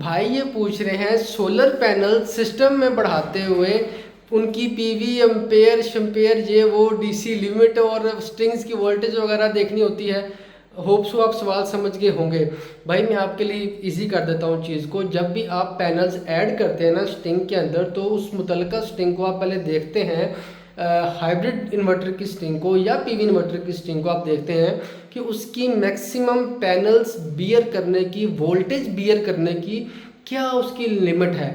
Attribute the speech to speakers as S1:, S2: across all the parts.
S1: भाई ये पूछ रहे हैं सोलर पैनल सिस्टम में बढ़ाते हुए उनकी पीवी एम्पेयर शम्पेयर ये वो डीसी लिमिट और स्ट्रिंग्स की वोल्टेज वगैरह देखनी होती है। होप सो आप सवाल समझ गए होंगे। भाई मैं आपके लिए इजी कर देता हूँ चीज़ को। जब भी आप पैनल्स ऐड करते हैं ना स्ट्रिंग के अंदर, तो उस मुतलका स्ट्रिंग को आप पहले देखते हैं, हाइब्रिड इन्वर्टर की स्ट्रिंग को या पीवी इन्वर्टर की स्ट्रिंग को आप देखते हैं कि उसकी मैक्सिमम पैनल्स बियर करने की, वोल्टेज बियर करने की क्या उसकी लिमिट है।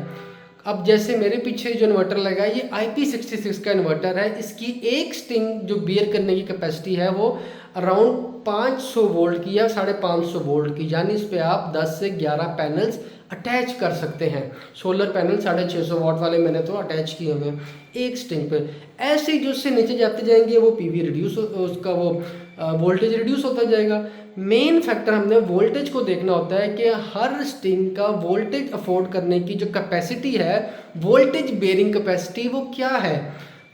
S1: अब जैसे मेरे पीछे जो इन्वर्टर लगा है ये IP66 का इन्वर्टर है। इसकी एक स्ट्रिंग जो बियर करने की कैपेसिटी है वो अराउंड 500 वोल्ट की या 550 वोल्ट की, यानी इस पे आप 10 से 11 पैनल्स अटैच कर सकते हैं। सोलर पैनल 650 वाट वाले मैंने तो अटैच किए हुए हैं एक स्ट्रिंग पे। ऐसे ही जो उससे नीचे जाते जाएंगे वो पीवी रिड्यूस, उसका वो वोल्टेज रिड्यूस होता जाएगा। मेन फैक्टर हमने वोल्टेज को देखना होता है कि हर स्ट्रिंग का वोल्टेज अफोर्ड करने की जो कैपेसिटी है, वोल्टेज बेयरिंग कैपेसिटी, वो क्या है।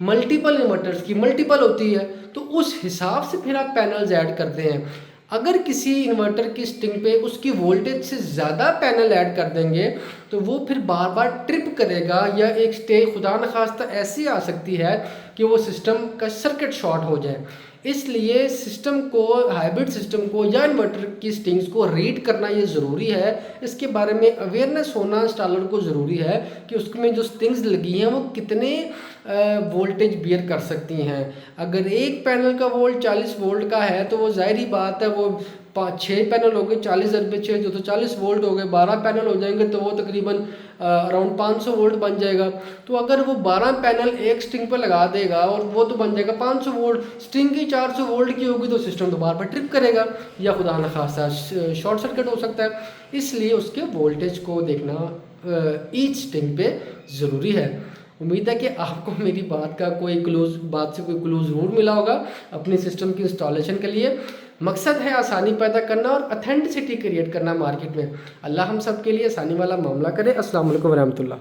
S1: मल्टीपल इन्वर्टर्स की मल्टीपल होती है, तो उस हिसाब से फिर आप पैनल्स ऐड करते हैं। अगर किसी इन्वर्टर की स्ट्रिंग पे उसकी वोल्टेज से ज़्यादा पैनल ऐड कर देंगे तो वो फिर बार बार ट्रिप करेगा, या एक स्टेज खुदा न खास्ता ऐसी आ सकती है कि वो सिस्टम का सर्किट शॉर्ट हो जाए। इसलिए सिस्टम को, हाइब्रिड सिस्टम को या इन्वर्टर की स्ट्रिंग्स को रीड करना ये ज़रूरी है। इसके बारे में अवेयरनेस होना इंस्टॉलर को ज़रूरी है कि उसमें जो स्ट्रिंग्स लगी हैं वो कितने वोल्टेज बियर कर सकती हैं। अगर एक पैनल का वोल्ट 40 वोल्ट का है तो वो जाहिर ही बात है, वो 6 पैनल हो गए 40 रुपये 6 जो तो 40 वोल्ट हो गए, 12 पैनल हो जाएंगे तो वो तकरीबन अराउंड 500 वोल्ट बन जाएगा। तो अगर वो 12 पैनल एक स्ट्रिंग पर लगा देगा और वो तो बन जाएगा 500 वोल्ट, स्ट्रिंग की 400 वोल्ट की होगी तो सिस्टम तो बार बार ट्रिप करेगा या खुदा न खासा शॉर्ट सर्किट हो सकता है। इसलिए उसके वोल्टेज को देखना ईच स्ट्रिंग पे ज़रूरी है। उम्मीद है कि आपको मेरी बात से कोई क्लू ज़रूर मिला होगा अपनी सिस्टम की इंस्टॉलेशन के लिए। मकसद है आसानी पैदा करना और अथेंटिसिटी क्रिएट करना मार्केट में। अल्लाह हम सब के लिए आसानी वाला मामला करे। अस्सलाम वालेकुम रहमतुल्लाह।